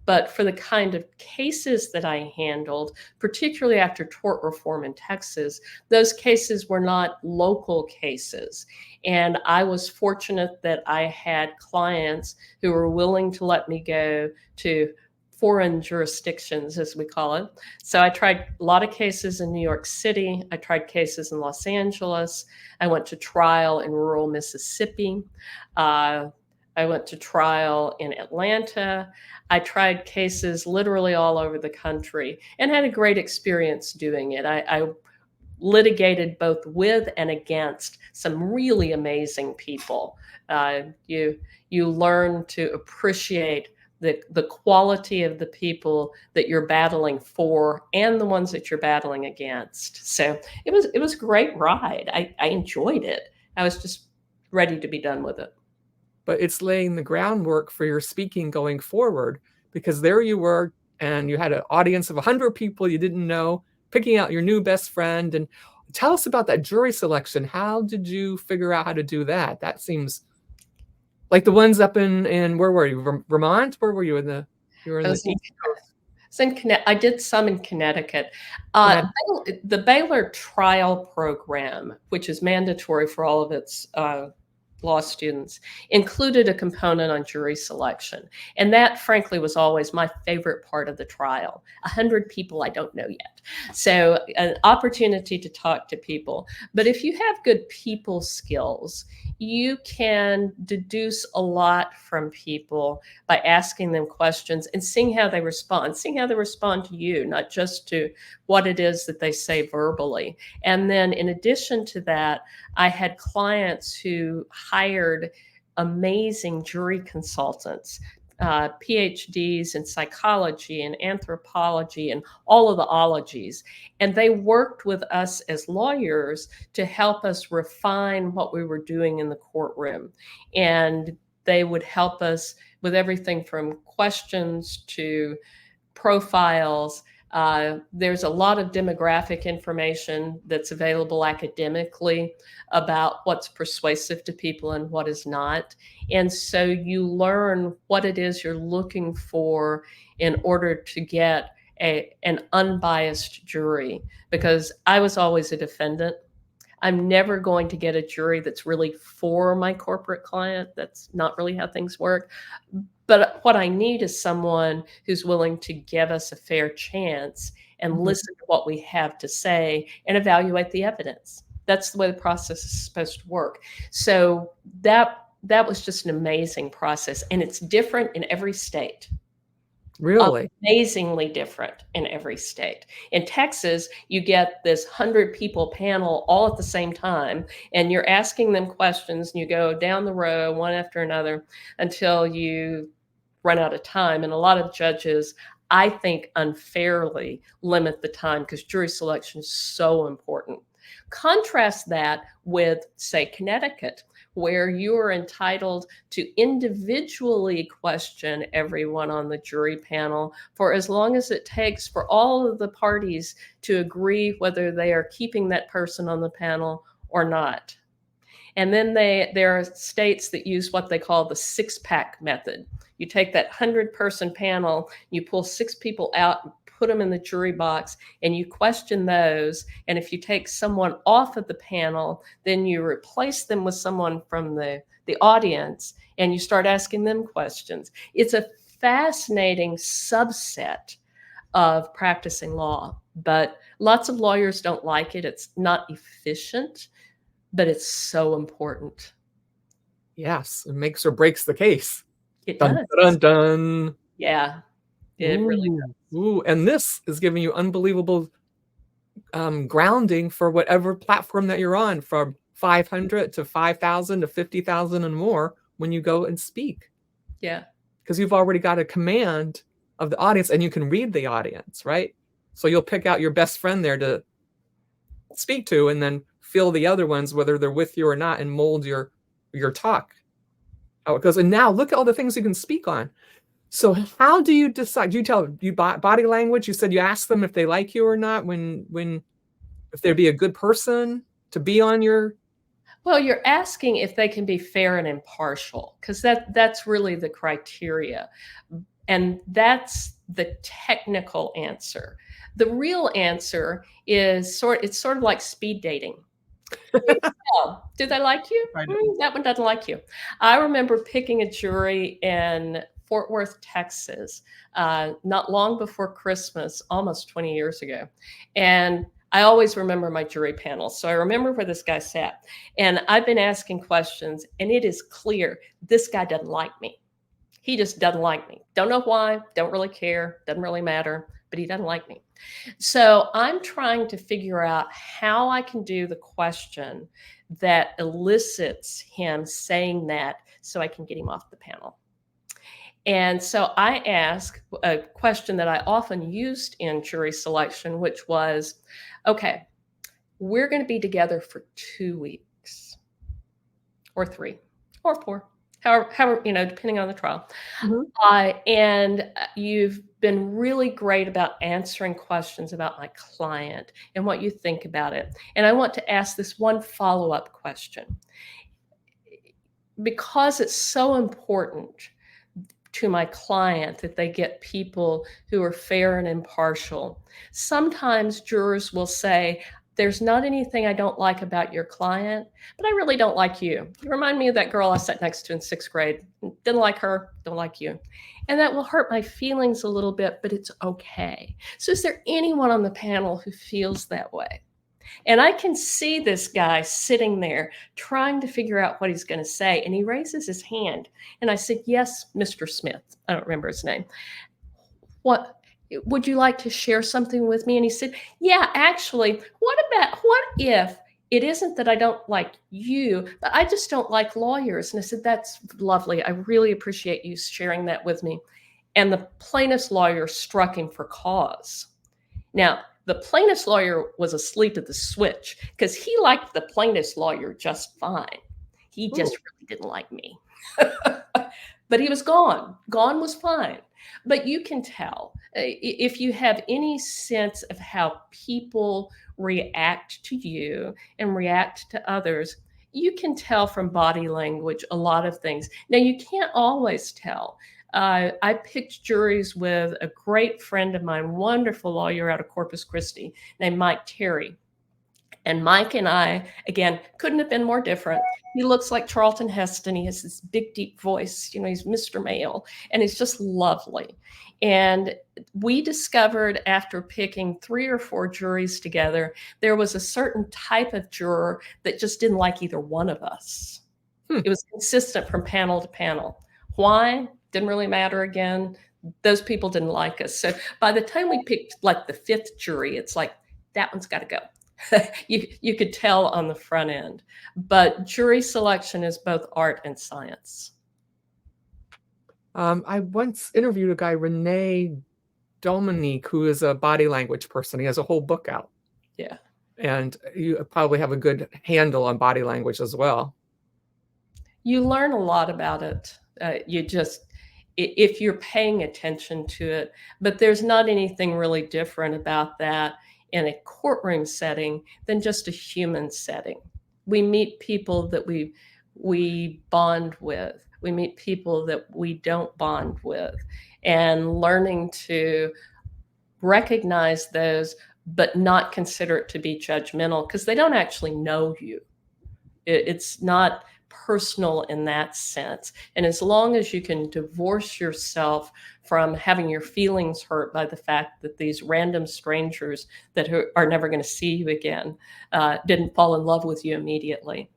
But for the kind of cases that I handled, particularly after tort reform in Texas, those cases were not local cases. And I was fortunate that I had clients who were willing to let me go to foreign jurisdictions, as we call it. So I tried a lot of cases in New York City. I tried cases in Los Angeles. I went to trial in rural Mississippi. Uh, I went to trial in Atlanta. I tried cases literally all over the country and had a great experience doing it. I litigated both with and against some really amazing people. You learn to appreciate the quality of the people that you're battling for and the ones that you're battling against. So it was a great ride. I enjoyed it. I was just ready to be done with it. but it's laying the groundwork for your speaking going forward because there you were and you had an audience of 100 people you didn't know picking out your new best friend. And tell us about that jury selection. How did you figure out how to do that? That seems like the ones up in where were you, Vermont? Where were you? You were in I the was East Coast. I did some in Connecticut. Connecticut. The Baylor trial program, which is mandatory for all of its law students, included a component on jury selection. And that, frankly, was always my favorite part of the trial. 100 people I don't know yet. So an opportunity to talk to people. But if you have good people skills, you can deduce a lot from people by asking them questions and seeing how they respond to you, not just to what it is that they say verbally. And then in addition to that, I had clients who hired amazing jury consultants, PhDs in psychology and anthropology and all of the ologies. And they worked with us as lawyers to help us refine what we were doing in the courtroom. And they would help us with everything from questions to profiles. There's a lot of demographic information that's available academically about what's persuasive to people and what is not. And so you learn what it is you're looking for in order to get an unbiased jury, because I was always a defendant. I'm never going to get a jury that's really for my corporate client. That's not really how things work. But what I need is someone who's willing to give us a fair chance and listen to what we have to say and evaluate the evidence. That's the way the process is supposed to work. So that was just an amazing process, and it's different in every state. Really? Amazingly different in every state. In Texas, you get this 100-people panel all at the same time, and you're asking them questions, and you go down the row one after another until you run out of time. And a lot of judges, I think, unfairly limit the time because jury selection is so important. Contrast that with, say, Connecticut, where you are entitled to individually question everyone on the jury panel for as long as it takes for all of the parties to agree whether they are keeping that person on the panel or not. And then there are states that use what they call the six-pack method. You take that 100-person panel, you pull 6 people out, and put them in the jury box, and you question those. And if you take someone off of the panel, then you replace them with someone from the audience, and you start asking them questions. It's a fascinating subset of practicing law, but lots of lawyers don't like it. It's not efficient, but it's so important. Yes, it makes or breaks the case. It Dun, does. dun, dun. Yeah, it really does. Ooh, and this is giving you unbelievable grounding for whatever platform that you're on, from 500 to 5,000 to 50,000 and more when you go and speak. Yeah. Because you've already got a command of the audience and you can read the audience, right? So you'll pick out your best friend there to speak to and then feel the other ones, whether they're with you or not, and mold your talk, how it goes. And now look at all the things you can speak on. So how do you decide? Do you tell you body language? You said you ask them if they like you or not, if they'd be a good person to be on your. Well, you're asking if they can be fair and impartial, because that's really the criteria. And that's the technical answer. The real answer is it's sort of like speed dating. Do they like you? That one doesn't like you. I remember picking a jury in Fort Worth, Texas, not long before Christmas, almost 20 years ago. And I always remember my jury panel. So I remember where this guy sat. And I've been asking questions, and it is clear this guy doesn't like me. He just doesn't like me. Don't know why, don't really care, doesn't really matter, but he doesn't like me. So I'm trying to figure out how I can do the question that elicits him saying that so I can get him off the panel. And so I asked a question that I often used in jury selection, which was, okay, we're going to be together for 2 weeks or 3 or 4. However, depending on the trial. And you've been really great about answering questions about my client and what you think about it. And I want to ask this one follow-up question, because it's so important to my client that they get people who are fair and impartial. Sometimes jurors will say, there's not anything I don't like about your client, but I really don't like you. You remind me of that girl I sat next to in 6th grade. Didn't like her, don't like you. And that will hurt my feelings a little bit, but it's okay. So is there anyone on the panel who feels that way? And I can see this guy sitting there trying to figure out what he's going to say. And he raises his hand. And I said, yes, Mr. Smith. I don't remember his name. What? Would you like to share something with me? And he said, yeah, actually, what if it isn't that I don't like you, but I just don't like lawyers? And I said, that's lovely. I really appreciate you sharing that with me. And the plaintiff's lawyer struck him for cause. Now, the plaintiff's lawyer was asleep at the switch because he liked the plaintiff's lawyer just fine. He just really didn't like me. but he was gone. Gone was fine. But you can tell if you have any sense of how people react to you and react to others, you can tell from body language a lot of things. Now, you can't always tell. I picked juries with a great friend of mine, wonderful lawyer out of Corpus Christi named Mike Terry. And Mike and I, again, couldn't have been more different. He looks like Charlton Heston. He has this big, deep voice. He's Mr. Male, and he's just lovely. And we discovered after picking 3 or 4 juries together, there was a certain type of juror that just didn't like either one of us. It was consistent from panel to panel. Why? Didn't really matter again. Those people didn't like us. So by the time we picked like the 5th jury, it's like, that one's got to go. You could tell on the front end. But jury selection is both art and science. I once interviewed a guy, Renee Dominique, who is a body language person. He has a whole book out. Yeah. And you probably have a good handle on body language as well. You learn a lot about it. If you're paying attention to it, but there's not anything really different about that in a courtroom setting than just a human setting. We meet people that we bond with. We meet people that we don't bond with, and learning to recognize those, but not consider it to be judgmental because they don't actually know you. It's not personal in that sense. And as long as you can divorce yourself from having your feelings hurt by the fact that these random strangers that are never going to see you again didn't fall in love with you immediately,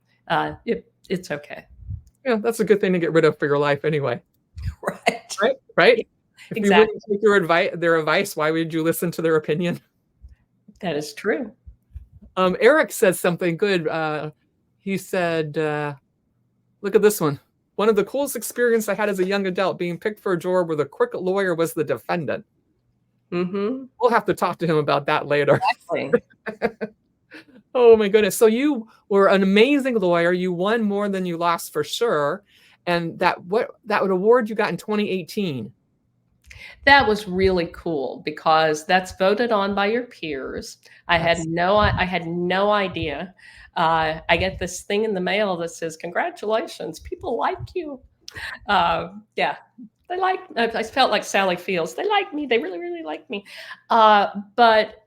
it's okay. Yeah, that's a good thing to get rid of for your life anyway. Right. If exactly. you wouldn't take their advice, why would you listen to their opinion? That is true. Eric says something good. He said, look at this one. One of the coolest experiences I had as a young adult being picked for a juror where the crooked lawyer was the defendant. Mm-hmm. We'll have to talk to him about that later. Exactly. Oh my goodness. So you were an amazing lawyer. You won more than you lost for sure. And that award you got in 2018. That was really cool because that's voted on by your peers. I had no idea. I get this thing in the mail that says, "Congratulations, people like you." Yeah, I felt like Sally Fields. They like me. They really, really like me. But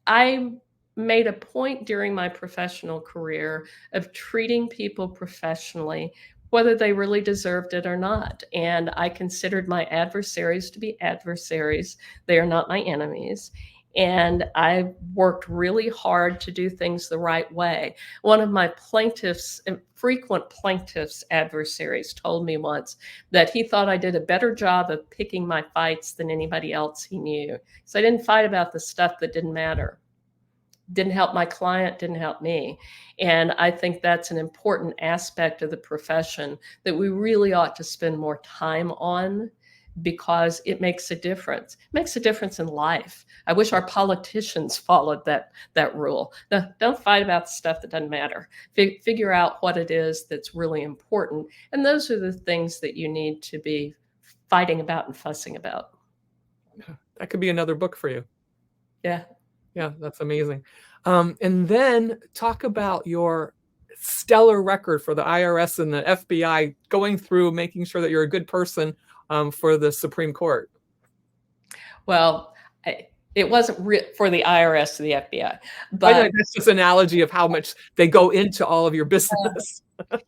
I made a point during my professional career of treating people professionally, whether they really deserved it or not. And I considered my adversaries to be adversaries. They are not my enemies. And I worked really hard to do things the right way. One of my frequent plaintiffs' adversaries told me once that he thought I did a better job of picking my fights than anybody else he knew. So I didn't fight about the stuff that didn't matter. Didn't help my client, didn't help me. And I think that's an important aspect of the profession that we really ought to spend more time on because it makes a difference. It makes a difference in life. I wish our politicians followed that rule. No, don't fight about the stuff that doesn't matter. Figure out what it is that's really important. And those are the things that you need to be fighting about and fussing about. That could be another book for you. Yeah. Yeah, that's amazing. And then talk about your stellar record for the IRS and the FBI going through making sure that you're a good person for the Supreme Court. Well, it wasn't for the IRS or the FBI, but that's just an analogy of how much they go into all of your business.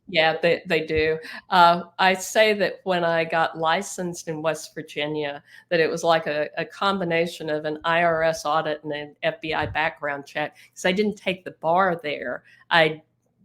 Yeah, they do. I say that when I got licensed in West Virginia, that it was like a combination of an IRS audit and an FBI background check. Because I didn't take the bar there. I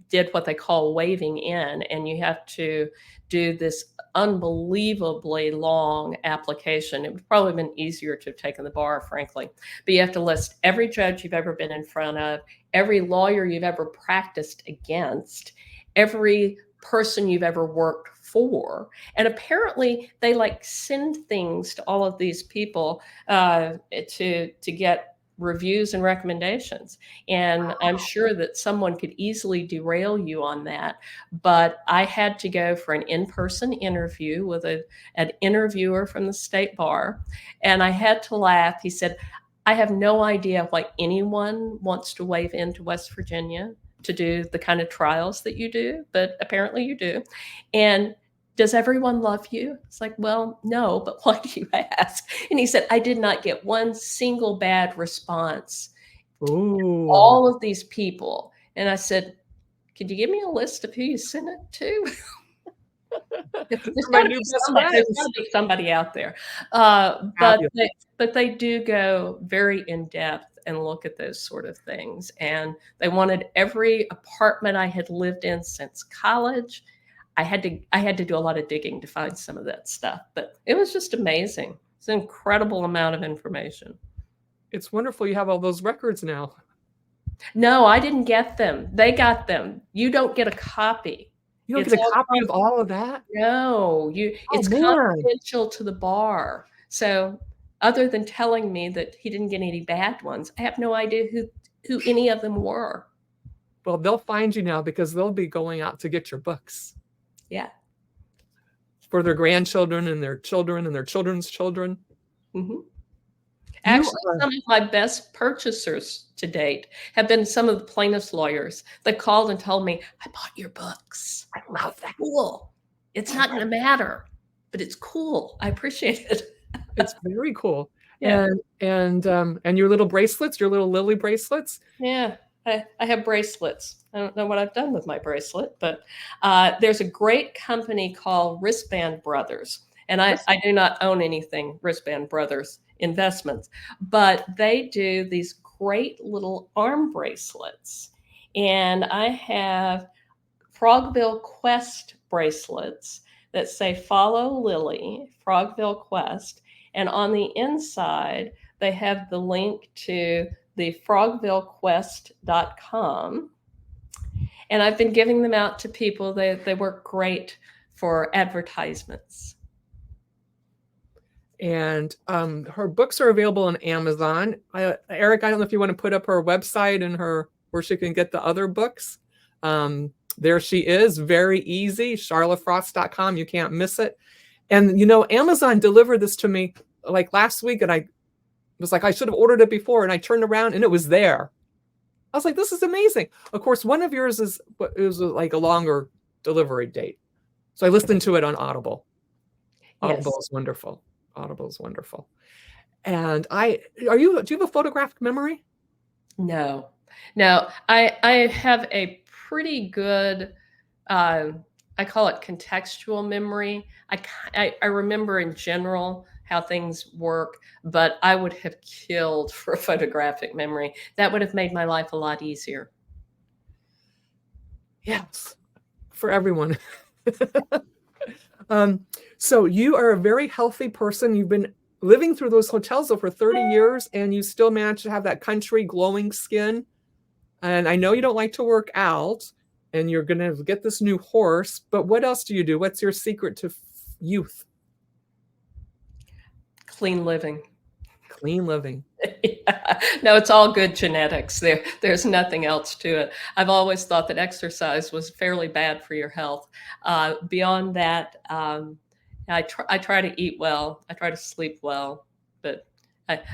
did what they call waiving in, and you have to do this unbelievably long application. It would probably have been easier to have taken the bar, frankly. But you have to list every judge you've ever been in front of, every lawyer you've ever practiced against, every person you've ever worked for. And apparently they send things to all of these people to get reviews and recommendations. And I'm sure that someone could easily derail you on that. But I had to go for an in-person interview with an interviewer from the state bar. And I had to laugh. He said, I have no idea why anyone wants to wave into West Virginia to do the kind of trials that you do, but apparently you do. And does everyone love you? It's like, well, no, but why do you ask? And he said, I did not get one single bad response. Ooh. All of these people. And I said, could you give me a list of who you sent it to? There's got to be somebody out there. But they do go very in depth and look at those sort of things. And they wanted every apartment I had lived in since college. I had to do a lot of digging to find some of that stuff, but it was just amazing. It's an incredible amount of information. It's wonderful you have all those records now. No, I didn't get them. They got them. You don't get a copy. You don't get a copy of all of that? No, it's confidential to the bar. So other than telling me that he didn't get any bad ones, I have no idea who any of them were. Well, they'll find you now because they'll be going out to get your books. Yeah. For their grandchildren and their children and their children's children. Mm-hmm. Actually, some of my best purchasers to date have been some of the plaintiffs' lawyers that called and told me, I bought your books. I love that. Cool. It's not going to matter, but it's cool. I appreciate it. It's very cool. Yeah. And your little bracelets, your little lily bracelets. Yeah. I have bracelets. I don't know what I've done with my bracelet, but there's a great company called Wristband Brothers. And I do not own anything Wristband Brothers investments, but they do these great little arm bracelets. And I have Frogville Quest bracelets that say follow Lily, Frogville Quest. And on the inside, they have the link to the frogvillequest.com. And I've been giving them out to people. They work great for advertisements. And her books are available on Amazon. Eric, I don't know if you want to put up her website and where she can get the other books. There she is, very easy, sharlafrost.com. You can't miss it. And, Amazon delivered this to me like last week, and I was like, I should have ordered it before, and I turned around and it was there. I was like, this is amazing. Of course, one of yours is like a longer delivery date. So I listened to it on Audible. Audible is wonderful. Audible is wonderful. And do you have a photographic memory? No. I have a pretty good, I call it contextual memory. I remember in general how things work, but I would have killed for a photographic memory. That would have made my life a lot easier. Yes, for everyone. So you are a very healthy person. You've been living through those hotels for 30 years, and you still manage to have that country glowing skin. And I know you don't like to work out, and you're going to get this new horse, but what else do you do? What's your secret to youth? Clean living. Clean living. Yeah. No, it's all good genetics. There's nothing else to it. I've always thought that exercise was fairly bad for your health. Beyond that, I try to eat well. I try to sleep well, but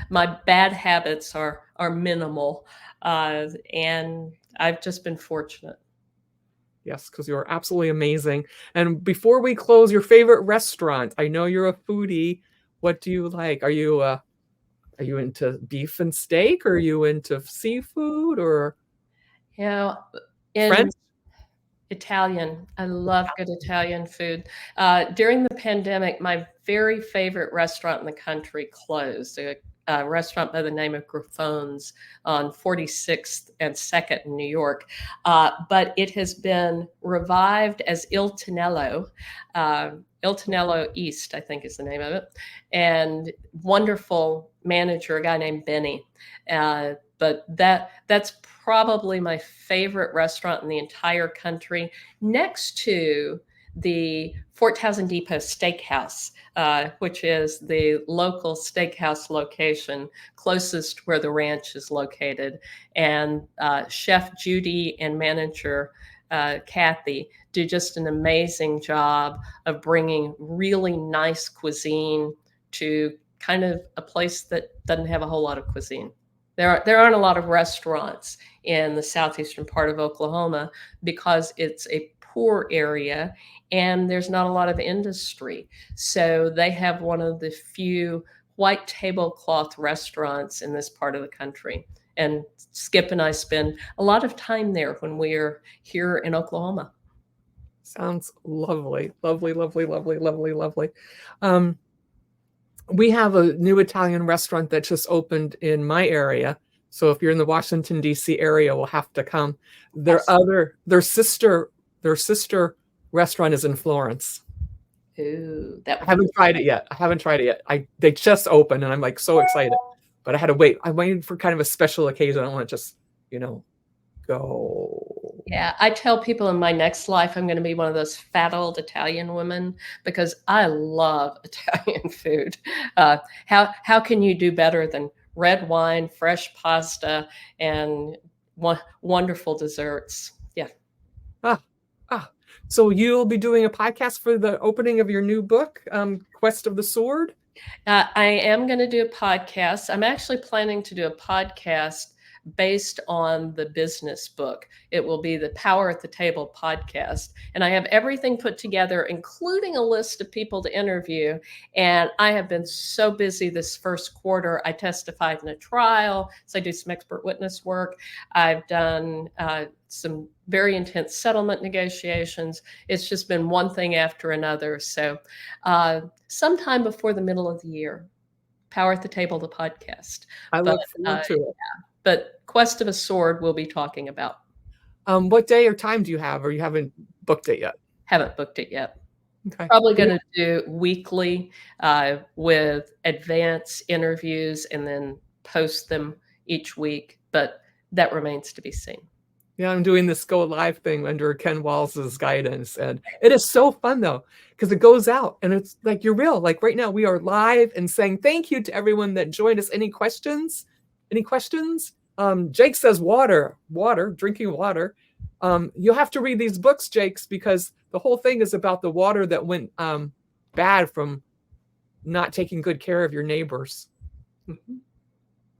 my bad habits are minimal, and I've just been fortunate. Yes, because you're absolutely amazing. And before we close, your favorite restaurant? I know you're a foodie. What do you like? Are you into beef and steak? Or are you into seafood? Or French? Italian. I love good Italian food. During the pandemic, my very favorite restaurant in the country closed. A restaurant by the name of Griffone's on 46th and 2nd in New York. But it has been revived as Il Tonello. Il Tonello East, I think is the name of it. And wonderful manager, a guy named Benny. But that's probably my favorite restaurant in the entire country, next to the Fort Townsend Depot Steakhouse, which is the local steakhouse location closest where the ranch is located. And Chef Judy and manager Kathy do just an amazing job of bringing really nice cuisine to kind of a place that doesn't have a whole lot of cuisine. There aren't a lot of restaurants in the southeastern part of Oklahoma because it's a poor area and there's not a lot of industry. So they have one of the few white tablecloth restaurants in this part of the country. And Skip and I spend a lot of time there when we're here in Oklahoma. Sounds lovely, lovely, lovely, lovely, lovely, lovely. We have a new Italian restaurant that just opened in my area. So if you're in the Washington, D.C. area, we'll have to come. Their sister restaurant is in Florence. Ooh, I haven't tried it yet. They just opened and I'm like so excited, but I had to wait. I waited for kind of a special occasion. I don't want to just, go. Yeah, I tell people in my next life I'm going to be one of those fat old Italian women because I love Italian food. How can you do better than red wine, fresh pasta, and wonderful desserts? Yeah. So you'll be doing a podcast for the opening of your new book, Quest of the Sword? I am going to do a podcast. I'm actually planning to do a podcast based on the business book. It will be the Power at the Table podcast. And I have everything put together, including a list of people to interview. And I have been so busy this first quarter. I testified in a trial, so I do some expert witness work. I've done some very intense settlement negotiations. It's just been one thing after another. So sometime before the middle of the year, Power at the Table, the podcast. I look forward to it. Yeah. But Quest of a Sword we'll be talking about. What day or time do you have, or you haven't booked it yet? Haven't booked it yet. Okay. Probably going to do weekly with advance interviews and then post them each week, but that remains to be seen. Yeah, I'm doing this Go Live thing under Ken Walls's guidance, and it is so fun though, because it goes out and it's like you're real. Like right now, we are live and saying thank you to everyone that joined us. Any questions? Jake says water, drinking water. You'll have to read these books, Jakes, because the whole thing is about the water that went bad from not taking good care of your neighbors,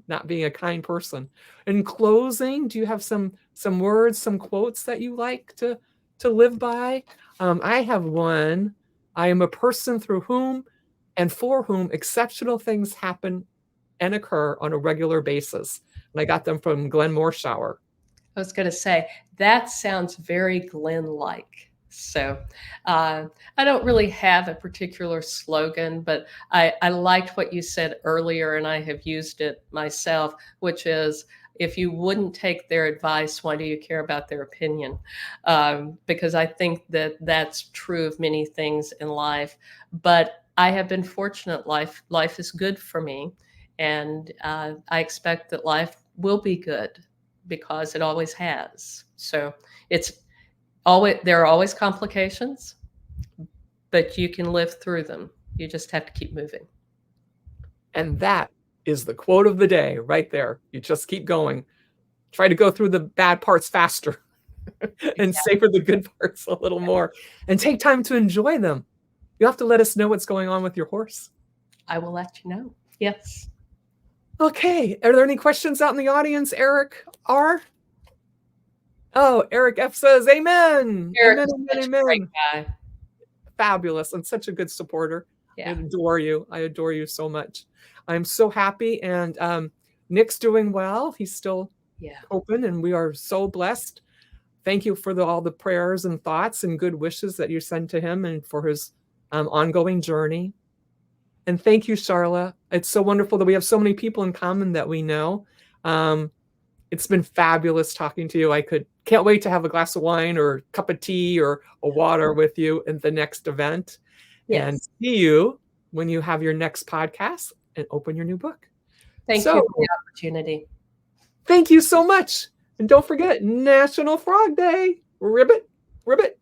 not being a kind person. In closing, do you have some words, some quotes that you like to live by? I have one. I am a person through whom and for whom exceptional things happen and occur on a regular basis. And I got them from Glenn Morshower. I was going to say, that sounds very Glenn-like. So I don't really have a particular slogan, but I liked what you said earlier, and I have used it myself, which is, if you wouldn't take their advice, why do you care about their opinion? Because I think that that's true of many things in life. But I have been fortunate. Life is good for me. And I expect that life will be good because it always has. So there are always complications, but you can live through them. You just have to keep moving. And that is the quote of the day right there. You just keep going. Try to go through the bad parts faster and savor the good parts a little more and take time to enjoy them. You have to let us know what's going on with your horse. I will let you know. Yes. Okay. Are there any questions out in the audience, Eric R? Oh, Eric F says, amen. Eric Amen, is amen, a great amen. guy. Fabulous. And such a good supporter. Yeah. I adore you. I adore you so much. I'm so happy. And Nick's doing well. He's still open, and we are so blessed. Thank you for all the prayers and thoughts and good wishes that you send to him and for his ongoing journey. And thank you, Sharla. It's so wonderful that we have so many people in common that we know. It's been fabulous talking to you. Can't wait to have a glass of wine or a cup of tea or a water with you at the next event. Yes. And see you when you have your next podcast and open your new book. Thank you for the opportunity. Thank you so much. And don't forget, National Frog Day. Ribbit, ribbit.